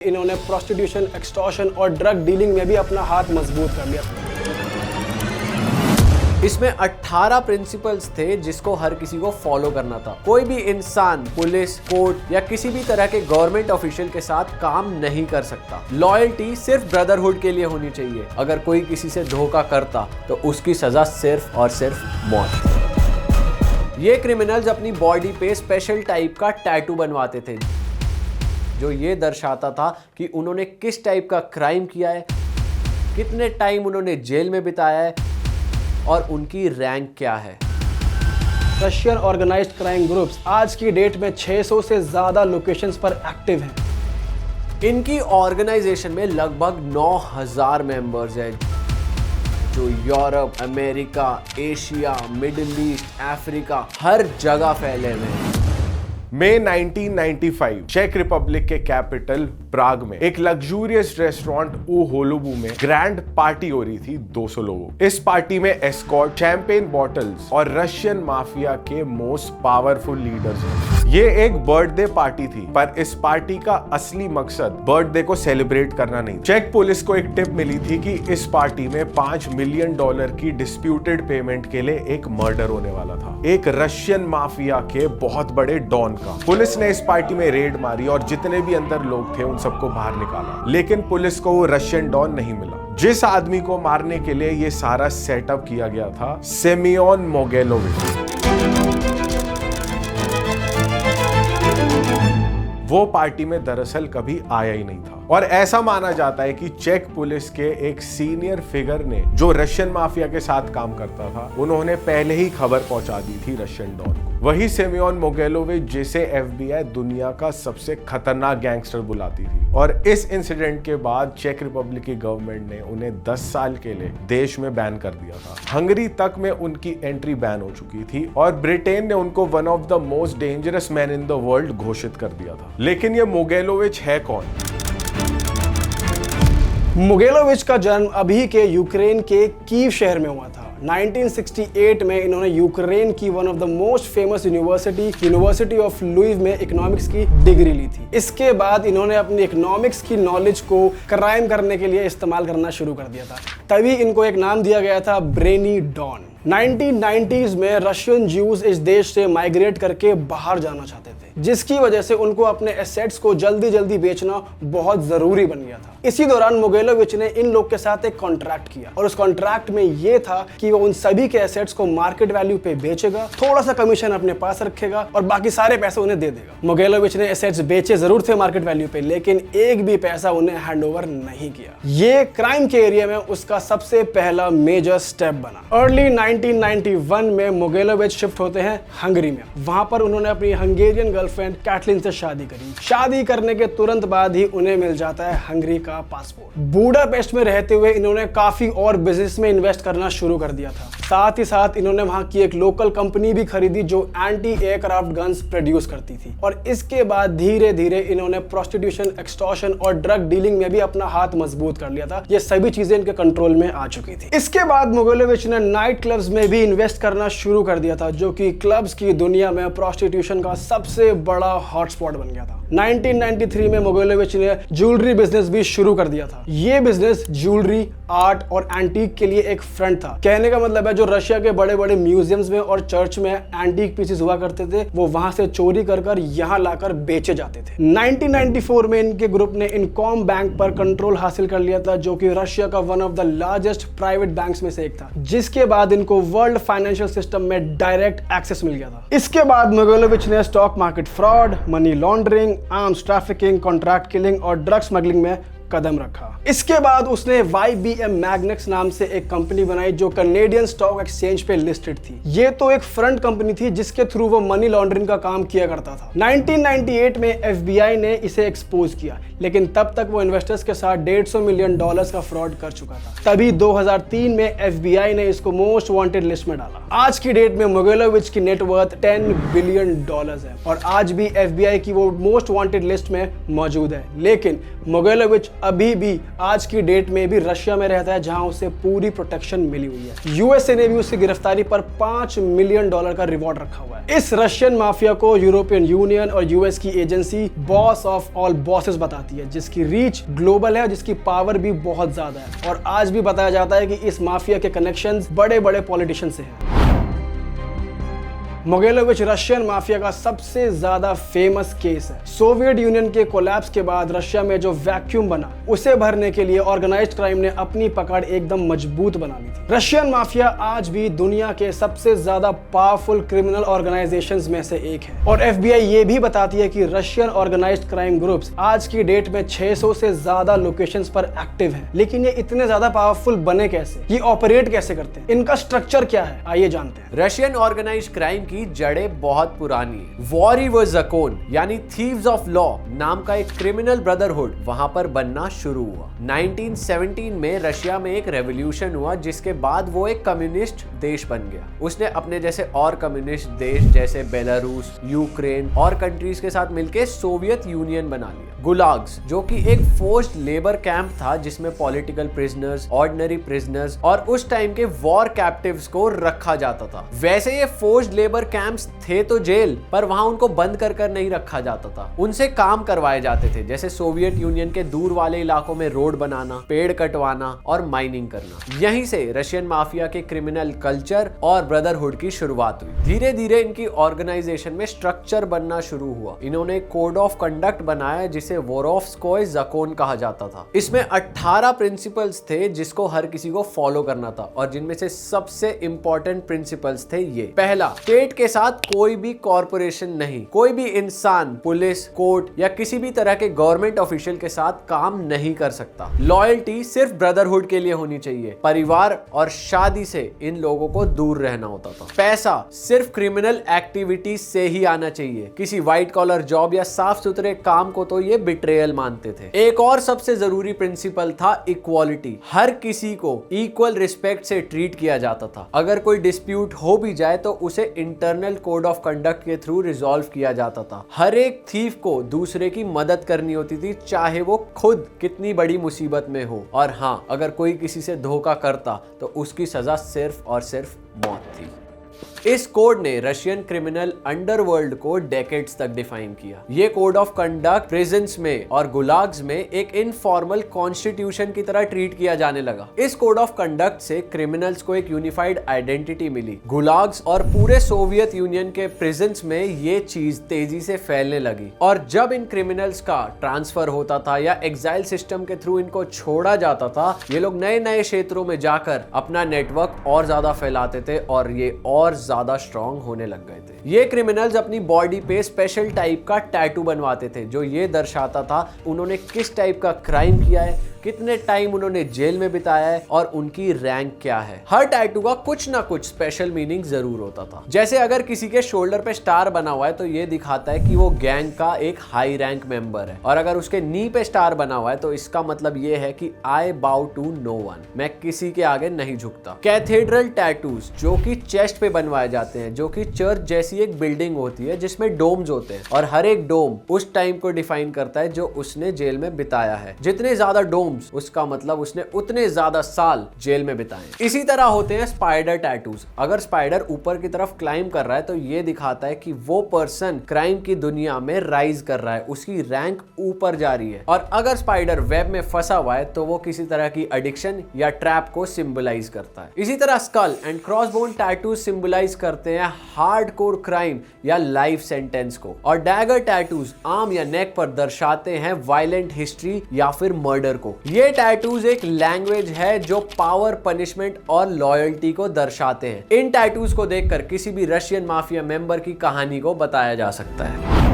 इन्होंने prostitution, extortion और drug dealing में भी अपना हाथ मजबूत कर लिया। इसमें 18 प्रिंसिपल्स थे जिसको हर किसी को फॉलो करना था। कोई भी इंसान पुलिस, कोर्ट या किसी भी तरह के गवर्नमेंट ऑफिशियल के साथ काम नहीं कर सकता। लॉयल्टी सिर्फ ब्रदरहुड के लिए होनी चाहिए। अगर कोई किसी से धोखा करता तो उसकी सजा सिर्फ और सिर्फ मौत। ये क्रिमिनल्स अपनी बॉडी पे स्पेशल टाइप का टैटू बनवाते थे जो ये दर्शाता था कि उन्होंने किस टाइप का क्राइम किया है, कितने टाइम उन्होंने जेल में बिताया है और उनकी रैंक क्या है। रशियन ऑर्गेनाइज्ड क्राइम ग्रुप्स आज की डेट में 600 से ज्यादा लोकेशंस पर एक्टिव हैं। इनकी ऑर्गेनाइजेशन में लगभग 9000 मेंबर्स हैं जो Europe, America, Asia, Middle East, Africa हर जगह फैले हुए हैं। मई 1995 चेक रिपब्लिक के कैपिटल प्राग में एक लग्जूरियस रेस्टोरेंट ऊ होलोबू में ग्रैंड पार्टी हो रही थी 200 लोगों। इस पार्टी में एस्कॉर्ट, शैंपेन बॉटल्स और रशियन माफिया के मोस्ट पावरफुल लीडर्स हैं। ये एक बर्थडे पार्टी थी, पर इस पार्टी का असली मकसद बर्थडे को सेलिब्रेट करना नहीं। चेक पुलिस को एक टिप मिली थी कि इस पार्टी में $5 मिलियन की डिस्प्यूटेड पेमेंट के लिए एक मर्डर होने वाला था, एक रशियन माफिया के बहुत बड़े डॉन का। पुलिस ने इस पार्टी में रेड मारी और जितने भी अंदर लोग थे उन सबको बाहर निकाला, लेकिन पुलिस को वो रशियन डॉन नहीं मिला। जिस आदमी को मारने के लिए ये सारा सेटअप किया गया था, सेमियोन मोगेलोविच। वो पार्टी में दरअसल कभी आया ही नहीं था और ऐसा माना जाता है कि चेक पुलिस के एक सीनियर फिगर ने, जो रशियन माफिया के साथ काम करता था, उन्होंने पहले ही खबर पहुंचा दी थी रशियन डॉन को। वही सेमियोन मोगेलोविच जिसे FBI दुनिया का सबसे खतरनाक गैंगस्टर बुलाती थी। और इस इंसिडेंट के बाद चेक रिपब्लिक की गवर्नमेंट ने उन्हें 10 साल के लिए देश में बैन कर दिया था। हंगरी तक में उनकी एंट्री बैन हो चुकी थी और ब्रिटेन ने उनको one of the most dangerous man in the world घोषित कर दिया था। लेकिन ये मोगेलोविच है कौन? मोगेलोविच का जन्म अभी के यूक्रेन के कीव शहर में हुआ था। 1968 में इन्होंने यूक्रेन की one of the most famous University of Lviv में इकोनॉमिक्स की डिग्री ली थी। इसके बाद इन्होंने अपनी इकोनॉमिक्स की नॉलेज को क्राइम करने के लिए इस्तेमाल करना शुरू कर दिया था। तभी इनको एक नाम दिया गया था, ब्रेनी डॉन। 1990s में रशियन ज्यूज इस देश से माइग्रेट करके बाहर जाना चाहते थे, जिसकी वजह से उनको अपने एसेट्स को जल्दी जल्दी बेचना बहुत जरूरी बन गया था। इसी दौरान मोगेलोविच ने इन लोग के साथ एक कॉन्ट्रैक्ट किया और उस कॉन्ट्रैक्ट में ये था कि वो उन सभी के एसेट्स को मार्केट वैल्यू पे बेचेगा, थोड़ा सा कमीशन अपने पास रखेगा और बाकी सारे पैसे उन्हें दे देगा। मोगेलोविच ने एसेट्स बेचे जरूर थे मार्केट वैल्यू पे, लेकिन एक भी पैसा उन्हें हैंडओवर नहीं किया। ये क्राइम के एरिया में उसका सबसे पहला मेजर स्टेप बना। अर्ली 1991 में मोगेलोविच शिफ्ट होते हैं हंगरी में। वहां पर उन्होंने अपनी हंगेरियन गर्लफ्रेंड कैटलिन से शादी करी। शादी करने के तुरंत बाद ही उन्हें मिल जाता है हंगरी का पासपोर्ट। बुडापेस्ट में रहते हुए इन्होंने काफी और बिजनेस में इन्वेस्ट करना शुरू कर दिया था। साथ ही साथ इन्होंने वहां की एक लोकल कंपनी भी खरीदी जो एंटी एयरक्राफ्ट गन्स प्रोड्यूस करती थी। और इसके बाद धीरे धीरे इन्होंने प्रोस्टिट्यूशन, एक्सटॉर्शन और ड्रग डीलिंग में भी अपना हाथ मजबूत कर लिया था। ये सभी चीजें इनके कंट्रोल में आ चुकी थी। इसके बाद मोगेलोविच ने नाइट क्लब्स में भी इन्वेस्ट करना शुरू कर दिया था, जो कि क्लब्स की दुनिया में प्रोस्टिट्यूशन का सबसे बड़ा हॉटस्पॉट बन गया था। 1993 में मोगेलोविच ने ज्वेलरी बिजनेस भी शुरू कर दिया था। ये बिजनेस ज्वेलरी, आर्ट और एंटीक के लिए एक फ्रंट था। कहने का मतलब है जो रशिया के बड़े बड़े म्यूजियम्स में और चर्च में एंटीक पीसेस हुआ करते थे, वो वहां से चोरी कर यहाँ लाकर बेचे जाते थे। 1994 में इनके ग्रुप ने इनकॉम बैंक पर कंट्रोल हासिल कर लिया था, जो कि रशिया का one of the largest private banks में से एक था, जिसके बाद इनको वर्ल्ड फाइनेंशियल सिस्टम में डायरेक्ट एक्सेस मिल गया था। इसके बाद मोगेलोविच ने stock market fraud, money laundering, arms trafficking, contract killing और ड्रग स्मगलिंग में कदम रखा। इसके बाद उसने YBM मैग्नेक्स नाम से एक कंपनी बनाई जो कनेडियन स्टॉक एक्सचेंज पे लिस्टेड थी। ये तो एक फ्रंट कंपनी थी जिसके थ्रू वो मनी लॉन्ड्रिंग का काम किया करता था। 1998 में FBI ने इसे एक्सपोज किया, लेकिन तब तक वो इन्वेस्टर्स के साथ $150 मिलियन का फ्रॉड कर चुका था। तभी 2003 में FBI ने इसको मोस्ट वांटेड लिस्ट में डाला। आज की डेट में मोगेलोविच की नेटवर्थ $10 बिलियन है और आज भी FBI की वो मोस्ट वांटेड लिस्ट में मौजूद है। लेकिन मोगेलोविच अभी भी आज की डेट में भी रशिया में रहता है, जहां उसे पूरी प्रोटेक्शन मिली हुई है। यूएसए ने भी उसकी गिरफ्तारी पर $5 मिलियन का रिवॉर्ड रखा हुआ है। इस रशियन माफिया को यूरोपियन यूनियन और यूएस की agency boss of all bosses बताती है, जिसकी रीच ग्लोबल है और जिसकी पावर भी बहुत ज्यादा है। और आज भी बताया जाता है कि इस माफिया के कनेक्शंस बड़े बड़े पॉलिटिशियन से हैं। मोगेलोविच रशियन माफिया का सबसे ज्यादा फेमस केस है। सोवियत यूनियन के कोलैप्स के बाद रशिया में जो वैक्यूम बना, उसे भरने के लिए ऑर्गेनाइज्ड क्राइम ने अपनी पकड़ एकदम मजबूत बना ली थी। रशियन माफिया आज भी दुनिया के सबसे ज्यादा पावरफुल क्रिमिनल ऑर्गेनाइजेशंस में से एक है। और एफबीआई ये भी बताती है कि रशियन ऑर्गेनाइज्ड क्राइम ग्रुप्स आज की डेट में 600 से ज्यादा लोकेशंस पर एक्टिव हैं। लेकिन ये इतने ज्यादा पावरफुल बने कैसे, ये ऑपरेट कैसे करते हैं, इनका स्ट्रक्चर क्या है, आइए जानते हैं। रशियन ऑर्गेनाइज्ड क्राइम की जड़ें बहुत पुरानी है। वॉरिवर ज़ाकोन यानी थीव्स ऑफ लॉ नाम का एक क्रिमिनल ब्रदरहुड वहां पर बनना शुरू हुआ। 1917 में रशिया में एक रेवोल्यूशन हुआ, जिसके बाद वो एक कम्युनिस्ट देश बन गया। उसने अपने जैसे और कम्युनिस्ट देश जैसे बेलारूस, यूक्रेन और कंट्रीज के साथ मिलकर सोवियत यूनियन बना लिया। गुलाग्स, जो कि एक फोर्स्ड लेबर कैंप था जिसमें पॉलिटिकल प्रिजनर्स, ऑर्डिनरी प्रिजनर्स और उस टाइम के वॉर कैप्टिव्स को रखा जाता था। वैसे ये फोर्स्ड लेबर कैंप्स थे तो जेल, पर वहां उनको बंद कर नहीं रखा जाता था। उनसे काम करवाए जाते थे, जैसे सोवियत यूनियन के दूर वाले इलाकों में रोड बनाना, पेड़ कटवाना और माइनिंग करना। यहीं से रशियन माफिया के क्रिमिनल कल्चर और ब्रदरहुड की शुरुआत हुई। धीरे धीरे इनकी ऑर्गेनाइजेशन में स्ट्रक्चर बनना शुरू हुआ। इन्होंने कोड ऑफ कंडक्ट बनाया जिसे वोरोव्स्कोय ज़ाकोन कहा जाता था। इसमें 18 प्रिंसिपल्स थे जिसको हर किसी को फॉलो करना था, और जिनमें से सबसे इंपॉर्टेंट प्रिंसिपल्स थे ये। पहला, स्टेट के साथ कोई भी कॉर्पोरेशन नहीं, कोई भी इंसान पुलिस, कोर्ट या किसी भी तरह के गवर्नमेंट ऑफिशियल के साथ काम नहीं कर सकता। लॉयल्टी सिर्फ ब्रदरहुड के लिए होनी चाहिए। परिवार और शादी से इन लोगों को दूर रहना होता था। पैसा सिर्फ क्रिमिनल एक्टिविटीज से ही आना चाहिए। किसी व्हाइट कॉलर जॉब या साफ सुथरे काम को तो ये बिट्रेयल मानते थे। एक और सबसे जरूरी प्रिंसिपल था इक्वालिटी। हर किसी को इक्वल रिस्पेक्ट से ट्रीट किया जाता था। अगर कोई डिस्प्यूट हो भी जाए तो उसे इंटरनल कोड ऑफ कंडक्ट के थ्रू रिजॉल्व किया जाता था। हर एक थीफ को दूसरे की मदद करनी होती थी, चाहे वो खुद कितनी बड़ी मुसीबत में हो। और हाँ, अगर कोई किसी से धोखा करता तो उसकी सजा सिर्फ और सिर्फ मौत थी। इस कोड ने रशियन क्रिमिनल अंडरवर्ल्ड को डेकेड्स तक डिफाइन किया। ये कोड ऑफ कंडक्ट प्रिजन्स में और गुलाग्स में एक इनफॉर्मल कॉन्स्टिट्यूशन की तरह ट्रीट किया जाने लगा। इस कोड ऑफ कंडक्ट से क्रिमिनल्स को एक यूनिफाइड आइडेंटिटी मिली। गुलाग्स और पूरे सोवियत यूनियन के प्रिजन्स में ये चीज तेजी से फैलने लगी, और जब इन क्रिमिनल्स का ट्रांसफर होता था या एग्जाइल सिस्टम के थ्रू इनको छोड़ा जाता था, ये लोग नए नए क्षेत्रों में जाकर अपना नेटवर्क और ज्यादा फैलाते थे और ये और ज्यादा स्ट्रॉन्ग होने लग गए थे। ये क्रिमिनल्स अपनी बॉडी पे स्पेशल टाइप का टैटू बनवाते थे, जो ये दर्शाता था उन्होंने किस टाइप का क्राइम किया है, कितने टाइम उन्होंने जेल में बिताया है और उनकी रैंक क्या है। हर टैटू का कुछ ना कुछ स्पेशल मीनिंग जरूर होता था। जैसे अगर किसी के शोल्डर पे स्टार बना हुआ है तो ये दिखाता है कि वो गैंग का एक हाई रैंक मेंबर है, और अगर उसके नी पे स्टार बना हुआ है तो इसका मतलब ये है कि आई बाउ टू नो वन, मैं किसी के आगे नहीं झुकता। कैथेड्रल टैटूज जो कि चेस्ट पे बनवाए जाते हैं, जो कि चर्च जैसी एक बिल्डिंग होती है जिसमें डोम्स होते हैं, और हर एक डोम उस टाइम को डिफाइन करता है जो उसने जेल में बिताया है। जितने ज्यादा डोम उसका मतलब उसने उतने ज्यादा साल जेल में बिताए। इसी तरह होते हैं स्पाइडर टैटूज। अगर स्पाइडर ऊपर की तरफ क्लाइम कर रहा है तो ये दिखाता है कि वो पर्सन क्राइम की दुनिया में राइज कर रहा है, उसकी रैंक ऊपर जा रही है। और अगर स्पाइडर वेब में फंसा हुआ है तो वो किसी तरह की एडिक्शन या ट्रैप को सिंबलाइज करता है। इसी तरह स्कल एंड क्रॉसबोन टैटूज सिंबलाइज करते हैं हार्डकोर क्राइम या लाइफ सेंटेंस को, और डैगर टैटूज आर्म या नेक पर दर्शाते हैं वायलेंट हिस्ट्री या फिर मर्डर को। ये टैटूज एक लैंग्वेज है जो पावर, पनिशमेंट और लॉयल्टी को दर्शाते हैं। इन टैटूज को देखकर किसी भी रशियन माफिया मेंबर की कहानी को बताया जा सकता है।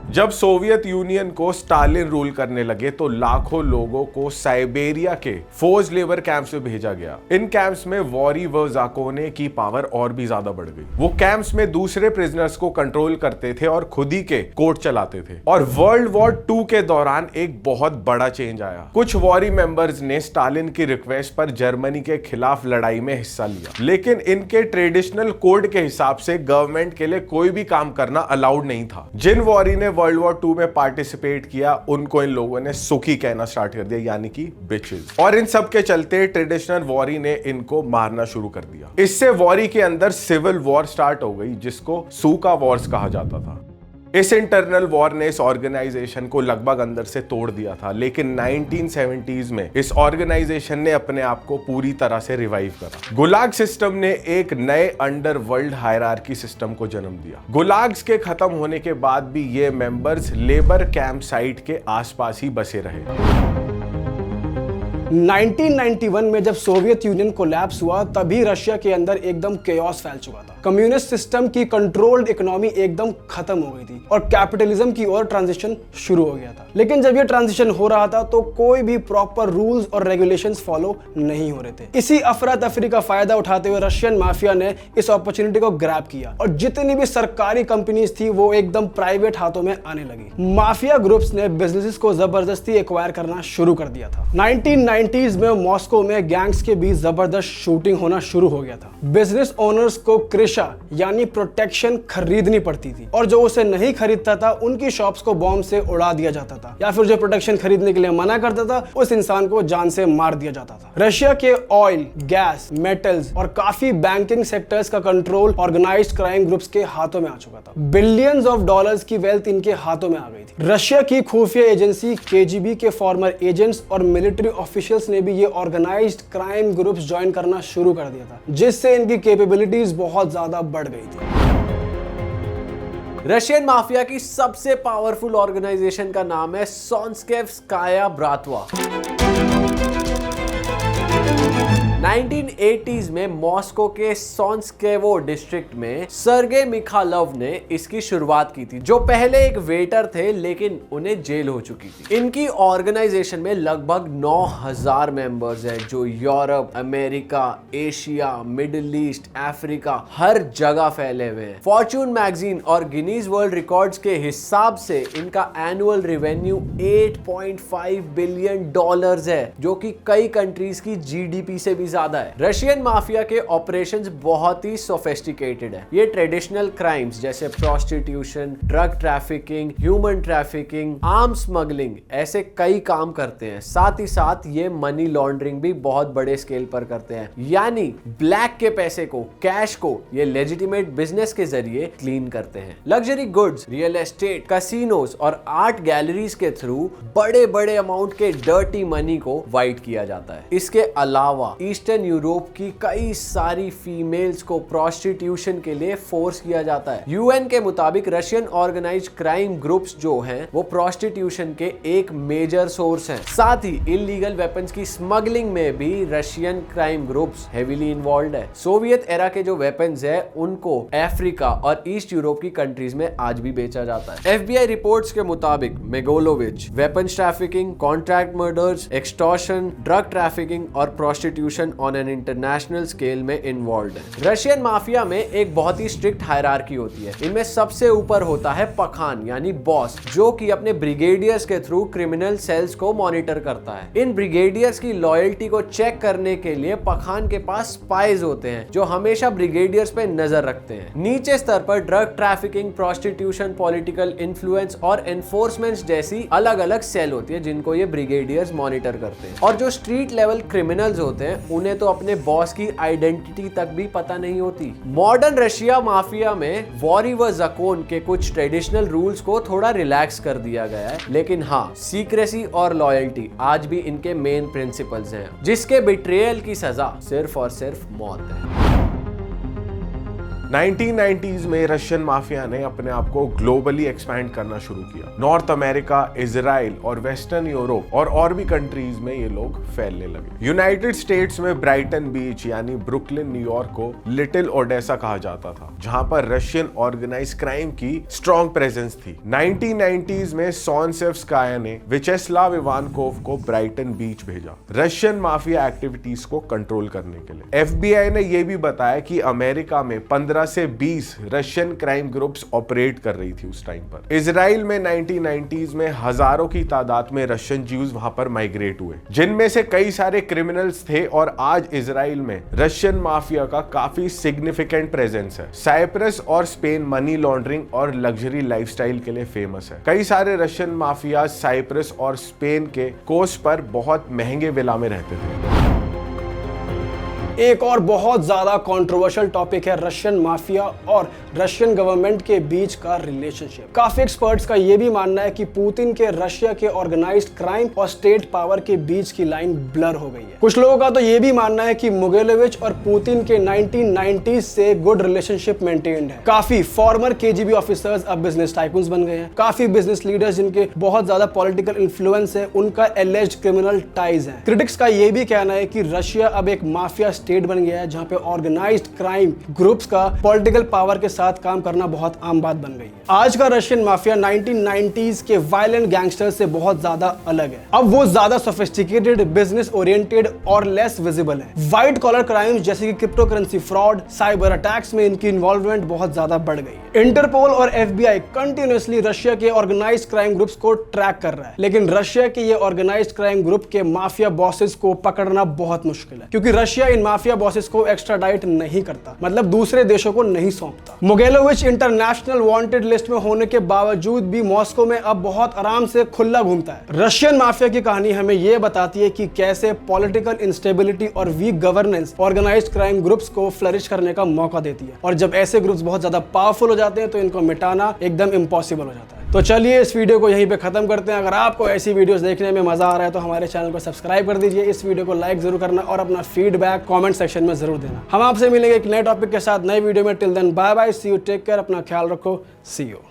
जब सोवियत यूनियन को स्टालिन रूल करने लगे तो लाखों लोगों को साइबेरिया के फोर्स्ड लेबर कैंप्स में भेजा गया। इन कैंप्स में वोरिवर ज़ाकोने की पावर और भी ज्यादा बढ़ गई। वो कैंप्स में दूसरे प्रिजनर्स को कंट्रोल करते थे और खुद ही के कोर्ट चलाते थे। और वर्ल्ड वॉर 2 के दौरान एक बहुत बड़ा चेंज आया। कुछ वॉरी मेंबर्स ने स्टालिन की रिक्वेस्ट पर जर्मनी के खिलाफ लड़ाई में हिस्सा लिया, लेकिन इनके ट्रेडिशनल कोड के हिसाब से गवर्नमेंट के लिए कोई भी काम करना अलाउड नहीं था। जिन वॉरी ने वर्ल्ड वॉर 2 में पार्टिसिपेट किया उनको इन लोगों ने सुखी कहना स्टार्ट कर दिया, यानी कि बिचेस। और इन सब के चलते ट्रेडिशनल वॉरी ने इनको मारना शुरू कर दिया। इससे वॉरी के अंदर सिविल वॉर स्टार्ट हो गई, जिसको सूका वॉर्स कहा जाता था। इस इंटरनल वॉर ने इस ऑर्गेनाइजेशन को लगभग अंदर से तोड़ दिया था, लेकिन 1970s में इस ऑर्गेनाइजेशन ने अपने आप को पूरी तरह से रिवाइव करा। गुलाग सिस्टम ने एक नए अंडर वर्ल्ड हायरार्की सिस्टम को जन्म दिया। गुलाग्स के खत्म होने के बाद भी ये मेंबर्स लेबर कैंप साइट के आसपास ही बसे रहे। 1991 में जब सोवियत यूनियन कोलैप्स हुआ, तभी रशिया के अंदर एकदम केओस फैल चुका था। कम्युनिस्ट सिस्टम की कंट्रोल्ड इकोनॉमी एकदम खत्म हो गई थी और कैपिटलिज्म की ओर ट्रांजिशन शुरू हो गया था। लेकिन जब ये ट्रांजिशन हो रहा था तो कोई भी प्रॉपर रूल्स और रेगुलेशंस फॉलो नहीं हो रहे थे। इसी अफरा तफरी का फायदा उठाते हुए रशियन माफिया ने इस अपॉर्चुनिटी को ग्रैब किया और जितनी भी सरकारी कंपनीज थी वो एकदम प्राइवेट हाथों में आने लगी। माफिया ग्रुप्स ने बिजनेसेस को जबरदस्ती एक्वायर करना शुरू कर दिया था। 1990s में मॉस्को में गैंग्स के बीच जबरदस्त शूटिंग होना शुरू हो गया था। बिजनेस ओनर्स को क्रिशा यानी प्रोटेक्शन खरीदनी पड़ती थी और जो उसे नहीं खरीदता था उनकी शॉप्स को बॉम्ब से उड़ा दिया जाता था, या फिर जो प्रोटेक्शन खरीदने के लिए मना करता था उस इंसान को जान से मार दिया जाता था। रशिया के ऑयल, गैस, मेटल्स और काफी बैंकिंग सेक्टर्स का कंट्रोल ऑर्गेनाइज्ड क्राइम ग्रुप्स के हाथों में आ चुका था। बिलियंस ऑफ डॉलर्स की वेल्थ इनके हाथों में आ गई थी। रशिया की खुफिया एजेंसी केजीबी के फॉर्मर एजेंट्स और मिलिट्री ऑफिशियल्स ने भी ये ऑर्गेनाइज्ड क्राइम ग्रुप्स ज्वाइन करना शुरू कर दिया था, जिससे इनकी कैपेबिलिटीज बहुत ज्यादा बढ़ गई थी। रशियन माफिया की सबसे पावरफुल ऑर्गेनाइजेशन का नाम है सांस्केवस्काया ब्रातवा। 1980s में मॉस्को के सांस्केवो डिस्ट्रिक्ट में सर्गे मिखालोव ने इसकी शुरुआत की थी, जो पहले एक वेटर थे लेकिन उन्हें जेल हो चुकी थी। इनकी ऑर्गेनाइजेशन में लगभग 9000 मेंबर्स हैं, जो Europe, America, Asia, Middle East, Africa हर जगह फैले हुए हैं। फॉर्च्यून मैगजीन और गिनीज वर्ल्ड रिकॉर्ड्स के हिसाब से इनका एनुअल रेवेन्यू $8.5 बिलियन है, जो कि कई कंट्रीज की जीडीपी से भी ज्यादा है। रशियन माफिया के ऑपरेशंस बहुत ही सोफिस्टिकेटेड है। ये ट्रेडिशनल क्राइम्स जैसे prostitution, drug trafficking, human trafficking, arms smuggling ऐसे कई काम करते हैं। साथ ही साथ ये मनी लॉन्ड्रिंग भी बहुत बड़े स्केल पर करते हैं, यानी ब्लैक के पैसे को, कैश को ये लेजिटिमेट बिजनेस के जरिए क्लीन करते हैं। Luxury goods, real estate, casinos और आर्ट गैलरीज के थ्रू बड़े बड़े अमाउंट के डर्टी मनी को वाइट किया जाता है। इसके अलावा ईस्टर्न यूरोप की कई सारी फीमेल्स को प्रोस्टिट्यूशन के लिए फोर्स किया जाता है। यूएन के मुताबिक रशियन ऑर्गेनाइज्ड क्राइम ग्रुप्स जो हैं वो प्रोस्टिट्यूशन के एक मेजर सोर्स हैं। साथ ही इलीगल वेपन्स की स्मगलिंग में भी Russian crime groups heavily involved है। सोवियत एरा के जो वेपन्स है उनको अफ्रीका और ईस्ट यूरोप की कंट्रीज में आज भी बेचा जाता है। एफबीआई रिपोर्ट्स के मुताबिक Mogilevich weapons trafficking, contract murders, extortion, drug trafficking और prostitution on an international scale में इन्वॉल्व्ड है। रशियन माफिया में एक बहुत ही स्ट्रिक्ट हायरार्की होती है। इनमें सबसे ऊपर होता है पखान यानी बॉस, जो कि अपने ब्रिगेडियर्स के थ्रू क्रिमिनल सेल्स को मॉनिटर करता है। इन ब्रिगेडियर्स की लॉयल्टी को चेक करने के लिए पखान के पास स्पाइज होते हैं, जो हमेशा ब्रिगेडियर्स पे नजर रखते हैं। नीचे स्तर पर drug trafficking, prostitution, political influence और एनफोर्समेंट जैसी अलग अलग सेल होती है, जिनको ये ब्रिगेडियर्स मॉनिटर करते हैं। और जो स्ट्रीट लेवल क्रिमिनल्स होते हैं उन्हें तो अपने बॉस की आइडेंटिटी तक भी पता नहीं होती। मॉडर्न रशिया माफिया में वॉरी व ज़कोन के कुछ ट्रेडिशनल रूल्स को थोड़ा रिलैक्स कर दिया गया है, लेकिन हाँ, सीक्रेसी और लॉयल्टी आज भी इनके मेन प्रिंसिपल्स हैं, जिसके बिट्रेयल की सजा सिर्फ और सिर्फ मौत है। 1990s में रशियन माफिया ने अपने आप को ग्लोबली एक्सपैंड करना शुरू किया। नॉर्थ अमेरिका, इजराइल और वेस्टर्न यूरोप और भी कंट्रीज में ये लोग फैलने लगे। यूनाइटेड स्टेट्स में ब्राइटन बीच यानी ब्रुकलिन, न्यूयॉर्क को लिटिल ओडेसा कहा जाता था, जहां पर रशियन ऑर्गेनाइज क्राइम की स्ट्रॉन्ग प्रेजेंस थी। 1990s में सांस्केवस्काया ने विचेस्लाव इवानकोव को ब्राइटन बीच भेजा रशियन माफिया एक्टिविटीज को कंट्रोल करने के लिए। एफबीआई ने यह भी बताया कि अमेरिका में 15 15 से 20 रशियन क्राइम ग्रुप्स ऑपरेट कर रही थी उस टाइम पर। इजराइल में 1990s में हजारों की तादाद में रशियन ज्यूज वहां पर माइग्रेट हुए, जिनमें से कई सारे क्रिमिनल्स थे और आज इजराइल में रशियन माफिया का काफी सिग्निफिकेंट प्रेजेंस है। साइप्रस और स्पेन मनी लॉन्ड्रिंग और लग्जरी लाइफस्टाइल के लिए फेमस है। कई सारे रशियन माफिया साइप्रस और स्पेन के कोस्ट पर बहुत महंगे विला में रहते थे। एक और बहुत ज्यादा कंट्रोवर्शियल टॉपिक है रशियन माफिया और रशियन गवर्नमेंट के बीच का रिलेशनशिप। काफी एक्सपर्ट्स का यह भी मानना है कि पुतिन के रशिया के ऑर्गेनाइज्ड क्राइम और स्टेट पावर के बीच की लाइन ब्लर हो गई है। कुछ लोगों का तो यह भी मानना है कि मुगेलोविच और पुतिन के 1990s से गुड रिलेशनशिप मेंटेन्ड है। काफी फॉर्मर केजीबी ऑफिसर्स अब बिजनेस टाइकून्स बन गए हैं। काफी बिजनेस लीडर्स जिनके बहुत ज्यादा पॉलिटिकल इन्फ्लुएंस है, उनका एलिज्ड क्रिमिनल टाइज है। क्रिटिक्स का यह भी कहना है कि रशिया अब एक माफिया स्टेट बन गया है, जहां पे ऑर्गेनाइज्ड क्राइम ग्रुप्स का पॉलिटिकल पावर के साथ काम करना बहुत आम बात बन गई है। आज का रशियन माफिया 1990s के वायलेंट गैंगस्टर्स से बहुत ज्यादा अलग है। अब वो ज्यादा सोफिस्टिकेटेड, बिजनेस ओरिएंटेड और लेस विजिबल है। व्हाइट कॉलर क्राइम्स जैसे कि crypto currency fraud, cyber attacks में इनकी इन्वॉल्वमेंट बहुत ज्यादा बढ़ गई है। इंटरपोल और FBI कंटिन्यूअसली रशिया के ऑर्गेनाइज्ड क्राइम ग्रुप्स को ट्रैक कर रहा है, लेकिन रशिया के ये ऑर्गेनाइज्ड क्राइम ग्रुप के माफिया बॉसेस को पकड़ना बहुत मुश्किल है, क्योंकि रशिया इन माफिया बॉसेस को एक्स्ट्राडाइट नहीं करता, मतलब दूसरे देशों को नहीं सौंपता। मुगेलोविच इंटरनेशनल वांटेड लिस्ट में होने के बावजूद भी मॉस्को में अब बहुत आराम से खुला घूमता है। रशियन माफिया की कहानी हमें यह बताती है कि कैसे पॉलिटिकल इंस्टेबिलिटी और weak governance organised crime groups को फ्लरिश करने का मौका देती है, और जब ऐसे ग्रुप्स बहुत ज्यादा पावरफुल हो जाते हैं तो इनको मिटाना एकदम इम्पॉसिबल हो जाता है। तो चलिए इस वीडियो को यहीं पे खत्म करते हैं। अगर आपको ऐसी वीडियोस देखने में मजा आ रहा है तो हमारे चैनल को सब्सक्राइब कर दीजिए, इस वीडियो को लाइक जरूर करना और अपना फीडबैक कमेंट सेक्शन में जरूर देना। हम आपसे मिलेंगे एक नए टॉपिक के साथ नए वीडियो में। Till then bye bye, see you, take care, अपना ख्याल रखो, सी यू।